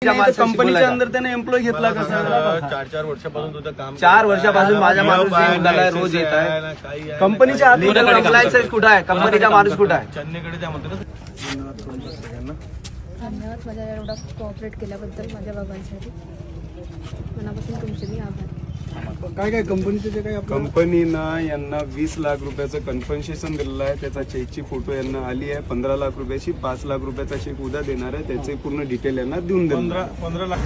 कंपनीच्या अंदर त्याने एम्प्लॉय घेतला कसा? 4 वर्षापासून तुझं काम 4 वर्षापासून माझा माणूस रोज येत आहे. कंपनीच्या एम्प्लॉयन्स कुठं आहे? कंपनीचा माणूस कुठं आहे? चेन्नईकडे त्या म्हणतात धन्यवाद माझ्या एवढा कोऑपरेट केल्याबद्दल माझ्या बाबांसाठी. मनापासून तुमचे मी आभार. काय कंपनीचे जे काही कंपनीनं यांना 20 लाख रुपयाचं कन्फर्मेशन दिलेलं आहे. त्याचा चेकची फोटो यांना आली आहे. 15 लाख रुपयाची, 5 लाख रुपयाचा चेक उद्या देणार आहे. त्याचे पूर्ण डिटेल यांना देऊन देणार. 15 लाख.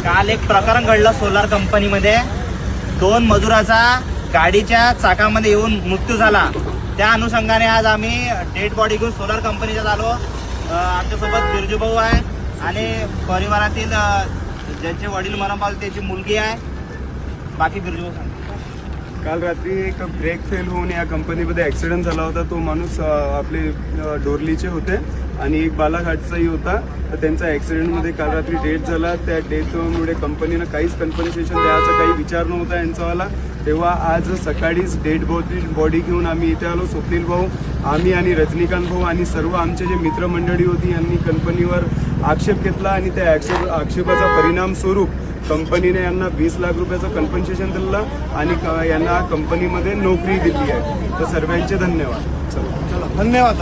काल एक प्रकरण घडलं सोलार कंपनीमध्ये. 2 मजुराचा गाडीच्या चाकामध्ये येऊन मृत्यू झाला. त्या अनुषंगाने आज आम्ही डेड बॉडी घेऊन सोलार कंपनीच्यात आलो. आमच्यासोबत बिरजू भाऊ आहे आणि परिवारातील ज्यांचे वडील मरण पावले त्याची मुलगी आहे. बाकी बिरजू भाऊ सांग. काल रात्री एक ब्रेक फेल होऊन या कंपनीमध्ये ॲक्सिडेंट झाला होता. तो माणूस आपले डोरलीचे होते आणि एक बालाघाटचाही होता. तर त्यांचा ॲक्सिडेंटमध्ये काल रात्री डेथ झाला. त्या डेथमुळे कंपनीनं काहीच कन्फर्मेशन द्यायचा काही विचार नव्हता यांचावाला. तेव्हा आज सकाळीच डेड बॉडी घेऊन आम्ही इथे आलो. स्वप्नील भाऊ, आम्ही आणि रजनीकांत भाऊ आणि सर्व आमचे जे मित्रमंडळी होती यांनी कंपनीवर आक्षेप घेतला आणि त्या आक्षेपाचा परिणाम स्वरूप कंपनीने यांना 20 लाख रुपयाचं कन्फर्मेशन दिलं आणि यांना कंपनीमध्ये नोकरी दिली आहे. तर सर्वांचे धन्यवाद. धन्यवाद.